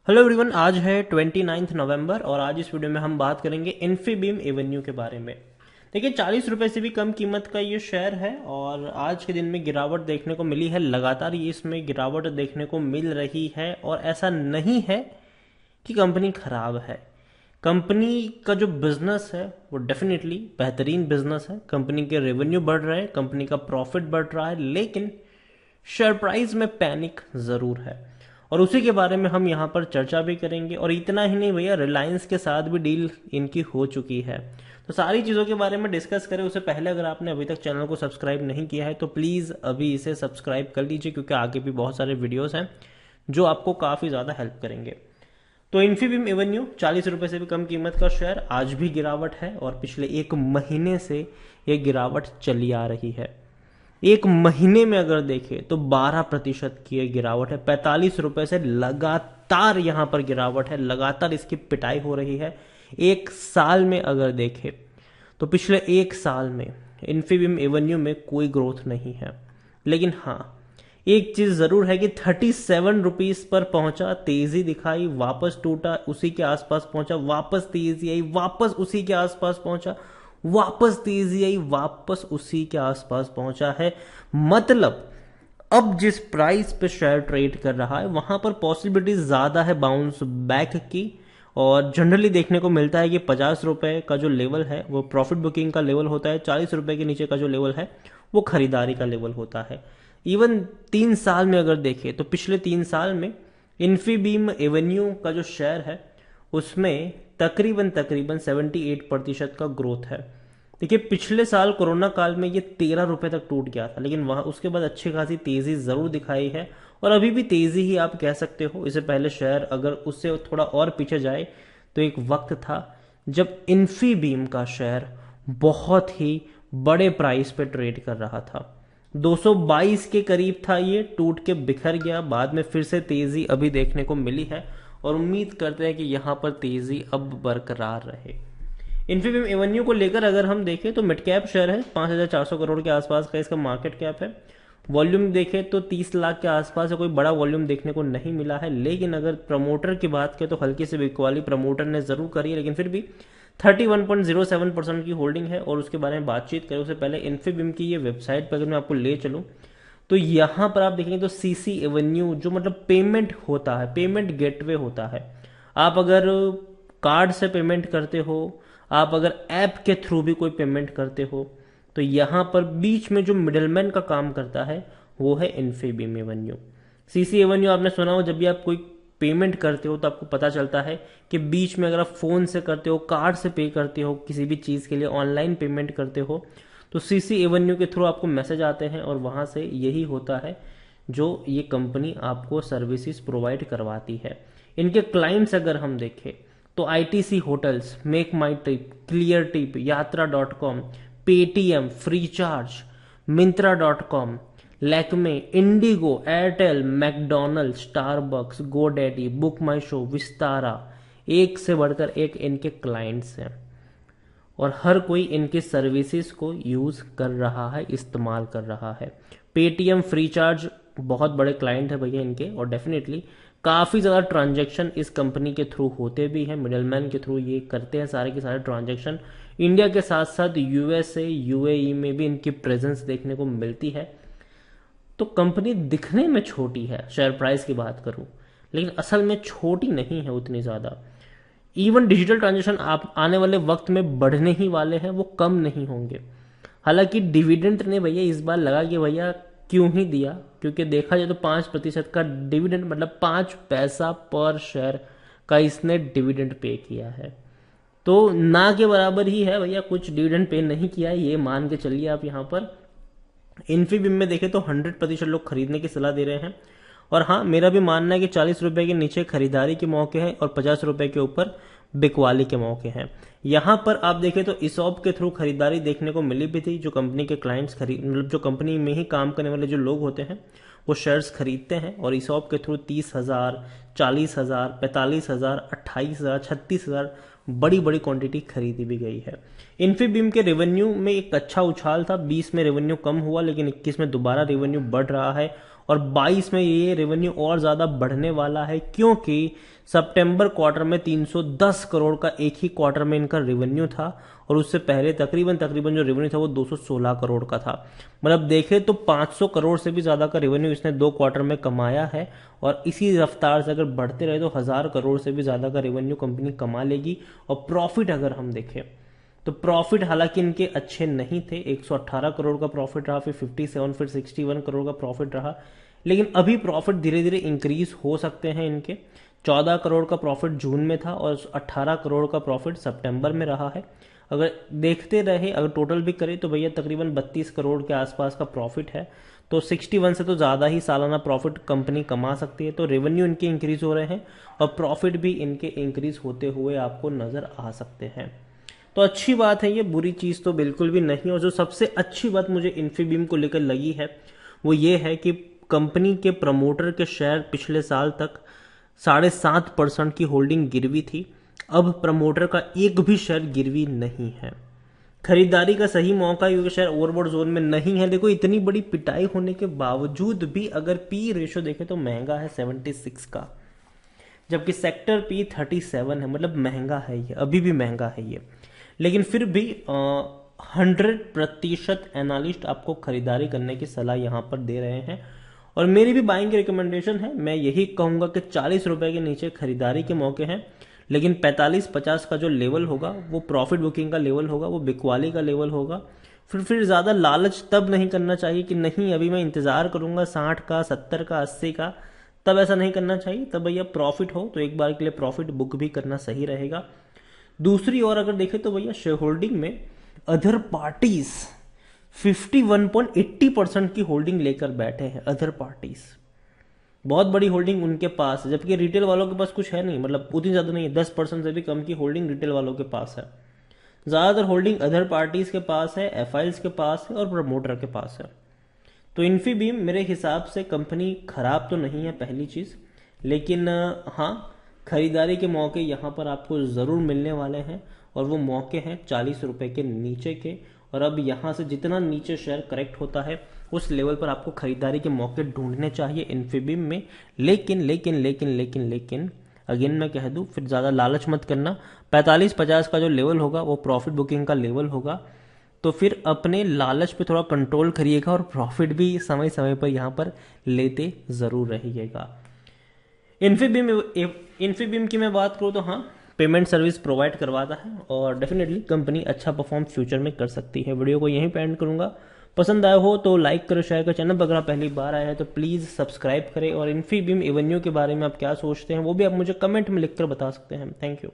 Hello everyone, आज है 29 नवंबर और आज इस वीडियो में हम बात करेंगे इन्फीबीम एवेन्यू के बारे में। देखिए, 40 रुपए से भी कम कीमत का ये शेयर है और आज के दिन में गिरावट देखने को मिली है। लगातार ये इसमें गिरावट देखने को मिल रही है और ऐसा नहीं है कि कंपनी खराब है। कंपनी का जो बिजनेस है वो डेफिनेटली बेहतरीन बिजनेस है। कंपनी के रेवेन्यू बढ़ रहे हैं, कंपनी का प्रॉफिट बढ़ रहा है, लेकिन शेयर प्राइस में पैनिक जरूर है और उसी के बारे में हम यहाँ पर चर्चा भी करेंगे। और इतना ही नहीं भैया, रिलायंस के साथ भी डील इनकी हो चुकी है। तो सारी चीज़ों के बारे में डिस्कस करें उससे पहले अगर आपने अभी तक चैनल को सब्सक्राइब नहीं किया है तो प्लीज़ अभी इसे सब्सक्राइब कर लीजिए, क्योंकि आगे भी बहुत सारे वीडियोस हैं जो आपको काफ़ी ज़्यादा हेल्प करेंगे। तो इन्फीबीम एवेन्यू 40 रुपए से भी कम कीमत का शेयर, आज भी गिरावट है और पिछले एक महीने से ये गिरावट चली आ रही है। एक महीने में अगर देखें तो 12% की गिरावट है। 45 रुपए से लगातार यहां पर गिरावट है, लगातार इसकी पिटाई हो रही है। एक साल में अगर देखें तो पिछले एक साल में इन्फीबीम एवेन्यू में कोई ग्रोथ नहीं है। लेकिन हाँ, एक चीज जरूर है कि 37 रुपीज पर पहुंचा, तेजी दिखाई, वापस टूटा, उसी के आसपास पहुंचा, वापस तेजी आई, वापस उसी के आसपास पहुंचा, वापस तेजी आई, वापस उसी के आसपास पहुंचा है। मतलब अब जिस प्राइस पे शेयर ट्रेड कर रहा है वहां पर पॉसिबिलिटी ज्यादा है बाउंस बैक की। और जनरली देखने को मिलता है कि 50 रुपए का जो लेवल है वो प्रॉफिट बुकिंग का लेवल होता है, 40 रुपए के नीचे का जो लेवल है वो खरीदारी का लेवल होता है। इवन 3 साल में अगर देखें तो पिछले 3 साल में इन्फीबीम एवेन्यू का जो शेयर है उसमें तकरीबन तकरीबन 78% का ग्रोथ है। देखिए, पिछले साल कोरोना काल में ये 13 रुपए तक टूट गया था, लेकिन वहां उसके बाद अच्छी खासी तेजी जरूर दिखाई है और अभी भी तेजी ही आप कह सकते हो। इससे पहले शेयर अगर उससे थोड़ा और पीछे जाए तो एक वक्त था जब इन्फीबीम का शेयर बहुत ही बड़े प्राइस पे ट्रेड कर रहा था। 222 के करीब था, ये टूट के बिखर गया, बाद में फिर से तेजी अभी देखने को मिली है और उम्मीद करते हैं कि यहां पर तेजी अब बरकरार रहे। इन्फीबीम एवेन्यू को लेकर अगर हम देखें तो मिड कैप शेयर है, 5400 करोड़ के आसपास का इसका मार्केट कैप है। वॉल्यूम देखें तो 30 लाख के आसपास है, कोई बड़ा वॉल्यूम देखने को नहीं मिला है। लेकिन अगर प्रमोटर की बात करें तो हल्की सी बिकवाली प्रमोटर ने जरूर करी है, लेकिन फिर भी 31.07% की होल्डिंग है। और उसके बारे में बातचीत करें उससे पहले इन्फीबीम की ये वेबसाइट पर अगर मैं आपको ले चलूं तो यहां पर आप देखेंगे तो सीसी एवेन्यू जो मतलब पेमेंट होता है, पेमेंट गेटवे होता है। आप अगर कार्ड से पेमेंट करते हो, आप अगर ऐप के थ्रू भी कोई पेमेंट करते हो, तो यहां पर बीच में जो मिडलमैन का काम करता है वो है इन्फीबीम एवेन्यू। सीसी एवेन्यू आपने सुना हो, जब भी आप कोई पेमेंट करते हो तो आपको पता चलता है कि बीच में अगर आप फोन से करते हो, कार्ड से पे करते हो, किसी भी चीज के लिए ऑनलाइन पेमेंट करते हो, तो सीसी एवेन्यू के थ्रू आपको मैसेज आते हैं और वहां से यही होता है जो ये कंपनी आपको सर्विसेज प्रोवाइड करवाती है। इनके क्लाइंट्स अगर हम देखें तो ITC hotels, MakeMyTrip, Cleartrip, यात्रा.com, पेटीएम, फ्रीचार्ज, मिंत्रा.com, Lakme, IndiGo, Airtel, McDonald, Starbucks, GoDaddy, BookMyShow, Vistara, एक से बढ़कर एक इनके क्लाइंट्स हैं और हर कोई इनके सर्विसेज को यूज कर रहा है, इस्तेमाल कर रहा है। पेटीएम, फ्रीचार्ज बहुत बड़े क्लाइंट है भैया इनके और डेफिनेटली काफी ज्यादा ट्रांजैक्शन इस कंपनी के थ्रू होते भी हैं, मिडलमैन के थ्रू ये करते हैं सारे के सारे ट्रांजैक्शन। इंडिया के साथ साथ यूएसए, यूएई में भी इनकी प्रेजेंस देखने को मिलती है। तो कंपनी दिखने में छोटी है, शेयर प्राइस की बात करूं, लेकिन असल में छोटी नहीं है उतनी ज्यादा। इवन डिजिटल ट्रांजेक्शन आप आने वाले वक्त में बढ़ने ही वाले हैं, वो कम नहीं होंगे। हालांकि डिविडेंड ने भैया इस बार लगा कि भैया क्यों ही दिया, क्योंकि देखा जाए तो 5% का डिविडेंड मतलब 5 पैसा पर शेयर का इसने डिविडेंड पे किया है। तो ना के बराबर ही है भैया, कुछ डिविडेंड पे नहीं किया है ये मान के चलिए आप। यहाँ पर इन्फीबीम में देखें तो 100% लोग खरीदने की सलाह दे रहे हैं। और हाँ, मेरा भी मानना है कि 40 रुपए के नीचे खरीदारी के मौके हैं और 50 रुपए के ऊपर बिकवाली के मौके हैं। यहां पर आप देखें तो इसॉप के थ्रू खरीदारी देखने को मिली भी थी। जो कंपनी के क्लाइंट्स खरीद मतलब जो कंपनी में ही काम करने वाले जो लोग होते हैं वो शेयर्स खरीदते हैं और इसॉप के थ्रू 30,000, 40,000, 45,000, 28,000, 36,000 बड़ी बड़ी क्वांटिटी खरीदी भी गई है। इन्फीबीम के रेवेन्यू में एक अच्छा उछाल था, 20 में रेवेन्यू कम हुआ लेकिन 21 में दोबारा रेवेन्यू बढ़ रहा है और 22 में ये रेवेन्यू और ज़्यादा बढ़ने वाला है, क्योंकि सितंबर क्वार्टर में 310 करोड़ का एक ही क्वार्टर में इनका रेवेन्यू था और उससे पहले तकरीबन जो रेवेन्यू था वो 216 करोड़ का था। मतलब देखें तो 500 करोड़ से भी ज़्यादा का रेवेन्यू इसने 2 क्वार्टर में कमाया है और इसी रफ्तार से अगर बढ़ते रहे तो 1000 करोड़ से भी ज़्यादा का रेवेन्यू कंपनी कमा लेगी। और प्रॉफिट अगर हम देखें तो प्रॉफिट हालांकि इनके अच्छे नहीं थे, 118 करोड़ का प्रॉफिट रहा, फिर 57, फिर 61 करोड़ का प्रॉफिट रहा, लेकिन अभी प्रॉफिट धीरे धीरे इंक्रीज हो सकते हैं इनके। 14 करोड़ का प्रॉफिट जून में था और 18 करोड़ का प्रॉफिट सितंबर में रहा है। अगर देखते रहे, अगर टोटल भी करें तो भैया तकरीबन 32 करोड़ के आसपास का प्रॉफिट है, तो 61 से तो ज़्यादा ही सालाना प्रॉफिट कंपनी कमा सकती है। तो रेवेन्यू इनके इंक्रीज हो रहे हैं और प्रॉफिट भी इनके इंक्रीज होते हुए आपको नज़र आ सकते हैं। तो अच्छी बात है, ये बुरी चीज़ तो बिल्कुल भी नहीं। और जो सबसे अच्छी बात मुझे इन्फीबीम को लेकर लगी है वो ये है कि कंपनी के प्रमोटर के शेयर पिछले साल तक 7.5% की होल्डिंग गिरवी थी, अब प्रमोटर का एक भी शेयर गिरवी नहीं है। खरीदारी का सही मौका, क्योंकि शेयर ओवरबॉट जोन में नहीं है। देखो इतनी बड़ी पिटाई होने के बावजूद भी अगर पी रेशो देखें तो महंगा है 76 का, जबकि सेक्टर पी 37 है, मतलब महंगा है ये, अभी भी महंगा है ये। लेकिन फिर भी 100% एनालिस्ट आपको खरीदारी करने की सलाह यहाँ पर दे रहे हैं और मेरी भी बाइंग की रिकमेंडेशन है। मैं यही कहूँगा कि 40 रुपए के नीचे खरीदारी के मौके हैं, लेकिन 45-50 का जो लेवल होगा वो प्रॉफिट बुकिंग का लेवल होगा, वो बिकवाली का लेवल होगा। फिर ज़्यादा लालच तब नहीं करना चाहिए कि नहीं अभी मैं इंतज़ार करूँगा 60 का, 70 का, 80 का, तब ऐसा नहीं करना चाहिए। तब भैया प्रॉफिट हो तो एक बार के लिए प्रॉफिट बुक भी करना सही रहेगा। दूसरी ओर अगर देखें तो भैया शेयर होल्डिंग में अदर पार्टीज 51.80% की होल्डिंग लेकर बैठे हैं। अदर पार्टीज बहुत बड़ी होल्डिंग उनके पास है, जबकि रिटेल वालों के पास कुछ है नहीं, मतलब उतनी ज़्यादा नहीं है, 10% से भी कम की होल्डिंग रिटेल वालों के पास है। ज़्यादातर होल्डिंग अदर पार्टीज के पास है, एफआईएल्स के पास है और प्रमोटर के पास है। तो इन्फीबीम मेरे हिसाब से कंपनी खराब तो नहीं है पहली चीज़, लेकिन हाँ खरीदारी के मौके यहाँ पर आपको ज़रूर मिलने वाले हैं और वो मौके हैं 40 रुपए के नीचे के। और अब यहाँ से जितना नीचे शेयर करेक्ट होता है उस लेवल पर आपको खरीदारी के मौके ढूंढने चाहिए इन्फीबीम में। लेकिन लेकिन लेकिन लेकिन लेकिन अगेन मैं कह दूँ, फिर ज़्यादा लालच मत करना। 45-50 का जो लेवल होगा वो प्रॉफिट बुकिंग का लेवल होगा, तो फिर अपने लालच पे थोड़ा कंट्रोल करिएगा और प्रॉफिट भी समय समय पर यहाँ पर लेते ज़रूर रहिएगा। इन्फीबीम की मैं बात करूँ तो हाँ पेमेंट सर्विस प्रोवाइड करवाता है और डेफिनेटली कंपनी अच्छा परफॉर्म फ्यूचर में कर सकती है। वीडियो को यहीं पे एंड करूँगा। पसंद आया हो तो लाइक करो, शेयर करो। चैनल पर अगर आप पहली बार आए हैं तो प्लीज़ सब्सक्राइब करें और इन्फीबीम एवेन्यू के बारे में आप क्या सोचते हैं वो भी आप मुझे कमेंट में लिखकर बता सकते हैं। Thank you.